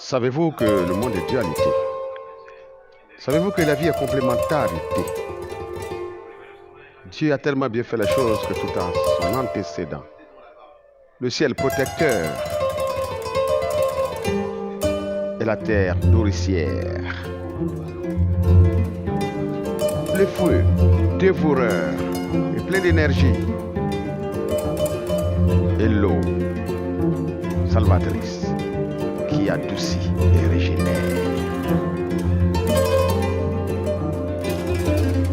Savez-vous que le monde est dualité? Savez-vous que la vie est complémentarité? Dieu a tellement bien fait les choses que tout en son antécédent, le ciel protecteur et la terre nourricière, le feu dévoreur et plein d'énergie, et l'eau salvatrice qui adoucit et régénère.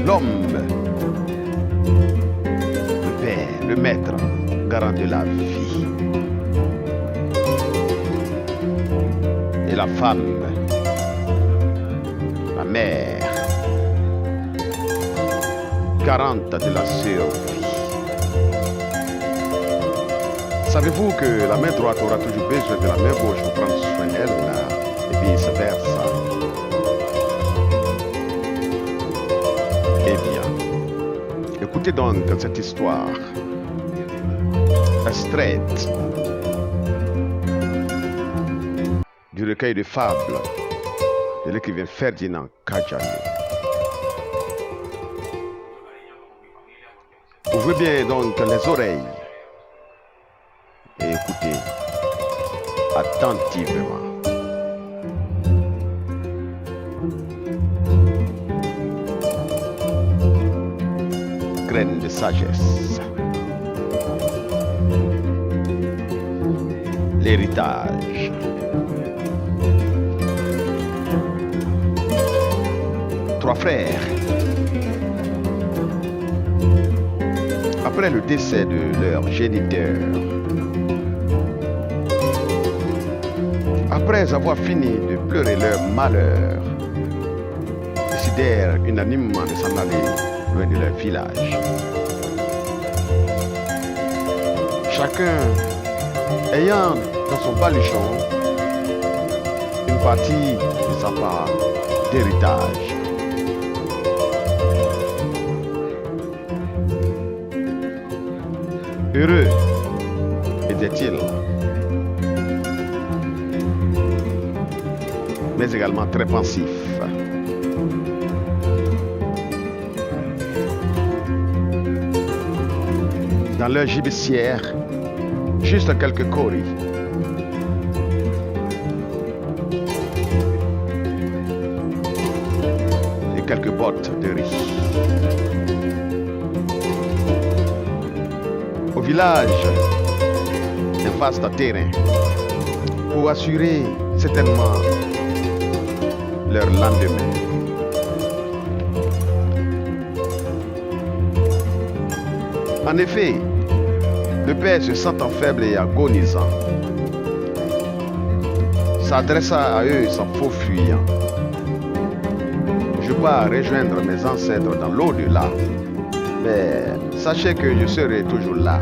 L'homme, le père, le maître, garant de la vie. Et la femme, la mère, garante de la survie. Savez-vous que la main droite aura toujours besoin de la main gauche pour prendre soin d'elle et vice-versa? Eh bien, écoutez donc cette histoire extraite du recueil de fables de l'écrivain Ferdinand Kajani. Ouvrez bien donc les oreilles et écoutez attentivement. Graines de sagesse. L'héritage. Trois frères. Après le décès de leur géniteur, après avoir fini de pleurer leur malheur, décidèrent unanimement de s'en aller loin de leur village. Chacun ayant dans son baluchon une partie de sa part d'héritage. Heureux était-il, mais également très pensif. Dans leur gibecière, juste quelques coris. Et quelques bottes de riz. Au village, un vaste terrain pour assurer certainement leur lendemain. En effet, le père, se sentant faible et agonisant, s'adressa à eux sans faux fuyant. Je pars rejoindre mes ancêtres dans l'au-delà, mais sachez que je serai toujours là.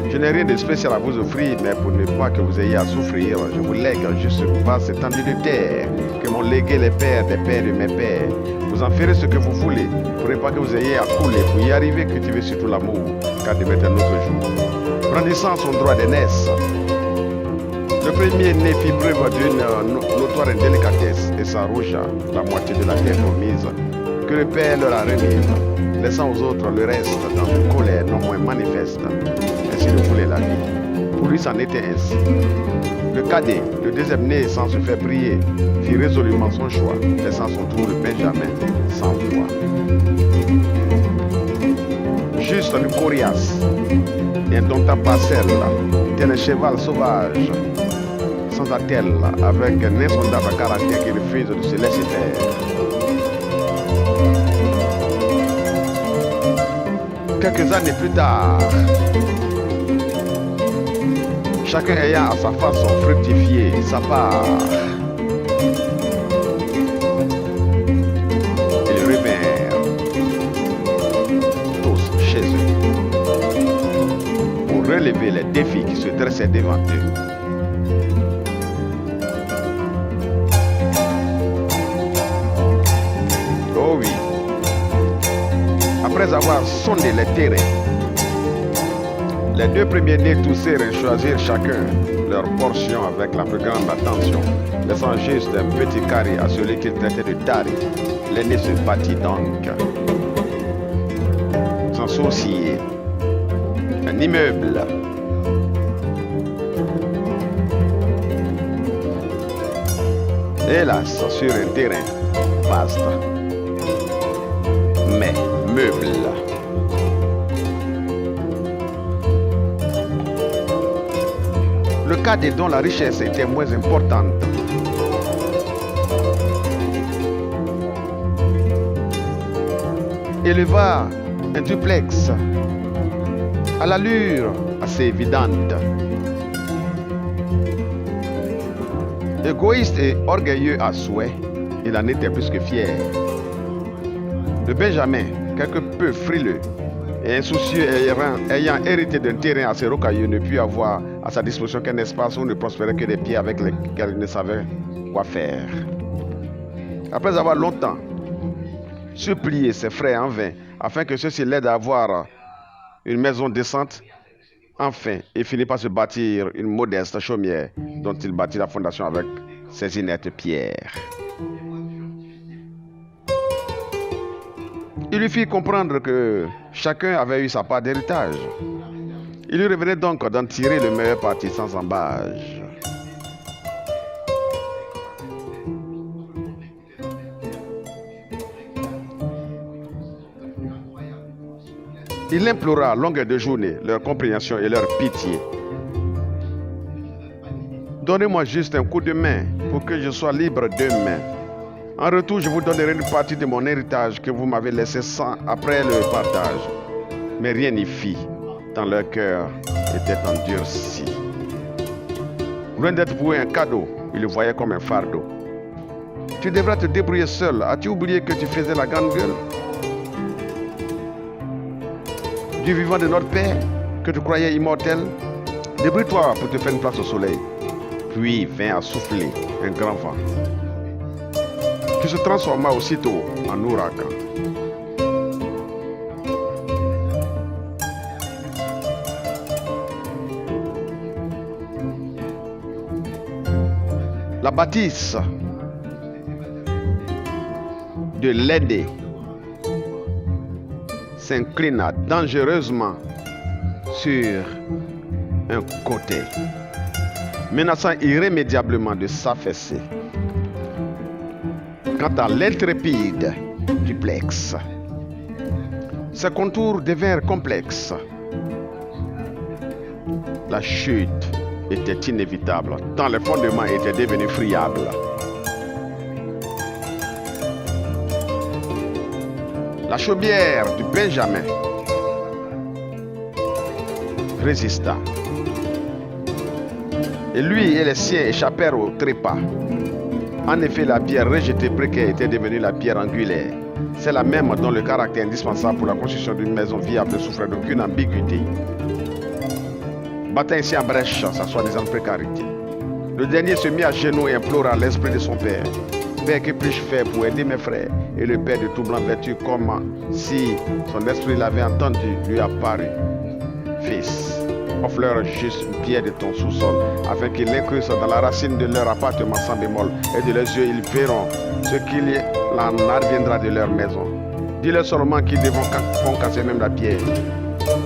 Je n'ai rien de spécial à vous offrir, mais pour ne pas que vous ayez à souffrir, je vous lègue juste une vaste étendue de terre que m'ont légué les pères des pères de mes pères. Vous en ferez ce que vous voulez, pour ne pas que vous ayez à couler. Pour y arriver, cultivez surtout l'amour, car demain est un autre jour. Brandissant son droit d'aînesse, le premier-né fit preuve d'une notoire indélicatesse et s'arrogea la moitié de la terre promise que le père leur a remise, laissant aux autres le reste dans une colère non moins manifeste. Ainsi le voulait la vie. Pour lui, c'en était ainsi. Le cadet, le deuxième né sans se faire prier, fit résolument son choix, laissant son tour le Benjamin sans voix. Juste une coriace et un domptable parcelle, tel un cheval sauvage, sans attelle, avec un insondable caractère qui refuse de se laisser faire. Quelques années plus tard, chacun ayant à sa façon fructifié sa part, ils revinrent tous chez eux pour relever les défis qui se dressaient devant eux. Oh oui, après avoir sondé les terrains, Les deux premiers-nés toussèrent et choisirent chacun leur portion avec la plus grande attention, laissant juste un petit carré à celui qu'ils traitaient de Dari. L'aîné se battit donc, sans sourciller. Un immeuble. Hélas, sur un terrain vaste, mais meuble. Le cas dont la richesse était moins importante. Éleva un duplex à l'allure assez évidente. Égoïste et orgueilleux à souhait, il en était plus que fier. Le Benjamin, quelque peu frileux et insoucieux ayant hérité d'un terrain assez rocailleux, ne put avoir à sa disposition qu'un espace où ne prospéraient que des pieds avec lesquels il ne savait quoi faire. Après avoir longtemps supplié ses frères en vain afin que ceux-ci l'aident à avoir une maison décente, enfin, il finit par se bâtir une modeste chaumière dont il bâtit la fondation avec ses inertes pierres. Il lui fit comprendre que chacun avait eu sa part d'héritage. Il lui revenait donc d'en tirer le meilleur parti sans embâche. Il implora à longueur de journée leur compréhension et leur pitié. Donnez-moi juste un coup de main pour que je sois libre demain. En retour, je vous donnerai une partie de mon héritage que vous m'avez laissé sans après le partage. Mais rien n'y fit, tant leur cœur était endurci. Loin d'être pour eux un cadeau, ils le voyaient comme un fardeau. Tu devras te débrouiller seul. As-tu oublié que tu faisais la grande gueule? Du vivant de notre Père, que tu croyais immortel, débrouille-toi pour te faire une place au soleil. Puis vint à souffler un grand vent, qui se transforma aussitôt en ouragan. La bâtisse de l'aîné s'inclina dangereusement sur un côté, menaçant irrémédiablement de s'affaisser. Quant à l'intrépide duplex, ses contours devinrent complexes. La chute était inévitable, tant les fondements étaient devenus friables. La chaumière du Benjamin résista. Et lui et les siens échappèrent au trépas. En effet, la pierre rejetée précaire était devenue la pierre angulaire. C'est la même dont le caractère indispensable pour la construction d'une maison viable ne souffrait d'aucune ambiguïté. Battant ainsi en brèche sa soi-disant précarité, le dernier se mit à genoux et implora l'esprit de son père. Père, que puis-je faire pour aider mes frères? Et le père de tout blanc vêtu, comme si son esprit l'avait entendu, lui apparut. Fils, offre-leur juste une pierre de ton sous-sol, afin qu'ils l'incrustent dans la racine de leur appartement sans bémol, et de leurs yeux ils verront ce qu'il en adviendra de leur maison. Dis-leur seulement qu'ils devront casser même la pierre.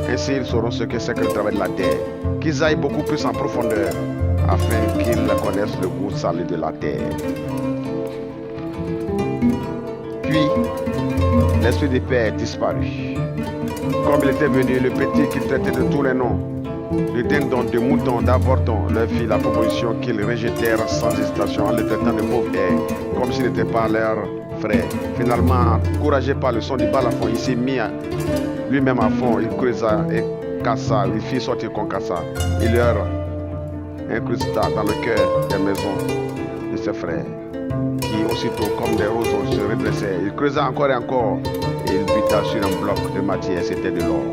Ainsi ils sauront ce que c'est que le travail de la terre, qu'ils aillent beaucoup plus en profondeur, afin qu'ils connaissent le goût salé de la terre. Puis, l'esprit des pères disparut. Comme il était venu, le petit qu'il traitait de tous les noms, de dindon, de mouton, d'avorton, leur fit la proposition qu'ils rejetèrent sans hésitation en le traitant de pauvre air, comme s'il n'était pas leur frère. Finalement, encouragé par le son du balafon, il s'est mis lui-même à fond, il creusa et cassa, il fit sortir qu'on cassa. Il leur incrusta dans le cœur des maisons de ses frères, qui aussitôt, comme des roseaux, se redressaient. Il creusa encore et encore, et il buta sur un bloc de matière, c'était de l'or.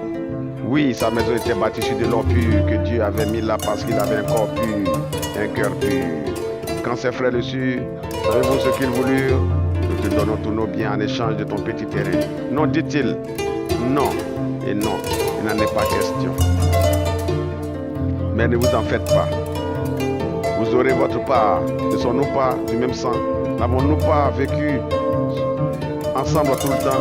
Oui, sa maison était bâtie sur de l'or pur que Dieu avait mis là parce qu'il avait un corps pur, un cœur pur. Quand ses frères le surent, savez-vous ce qu'ils voulurent? Nous te donnons tous nos biens en échange de ton petit terrain. Non, dit-il. Non et non, il n'en est pas question. Mais ne vous en faites pas. Vous aurez votre part. Ne sommes-nous pas du même sang? N'avons-nous pas vécu ensemble tout le temps?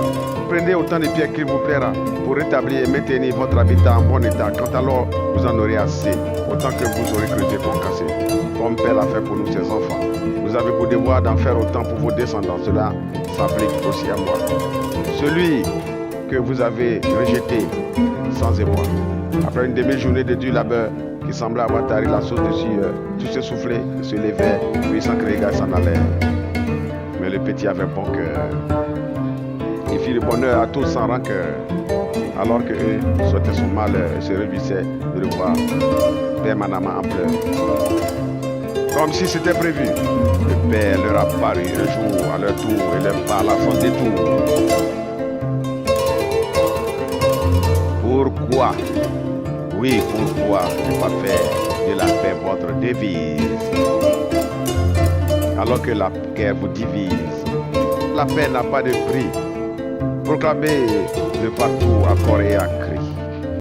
Prenez autant de pierres qu'il vous plaira pour rétablir et maintenir votre habitat en bon état. Quand alors vous en aurez assez, autant que vous aurez creusé pour casser, comme Père l'a fait pour nous, ses enfants. Vous avez pour devoir d'en faire autant pour vos descendants. Cela s'applique aussi à moi. Celui que vous avez rejeté sans émoi, après une demi-journée de dur labeur qui semblait avoir tari la source de sueur, tout s'essoufflait, se levait, puis sans que les gars s'en allaient. Mais le petit avait bon cœur. Il fit le bonheur à tous sans rancœur, alors que eux souhaitaient son malheur et se réjouissaient de le voir permanemment en pleurs. Comme si c'était prévu, le Père leur apparut un jour à leur tour et leur parla sans détour. Pourquoi? Oui, pourquoi ne pas faire de la paix votre devise, alors que la guerre vous divise? La paix n'a pas de prix. Proclamez de partout à corps et à cri.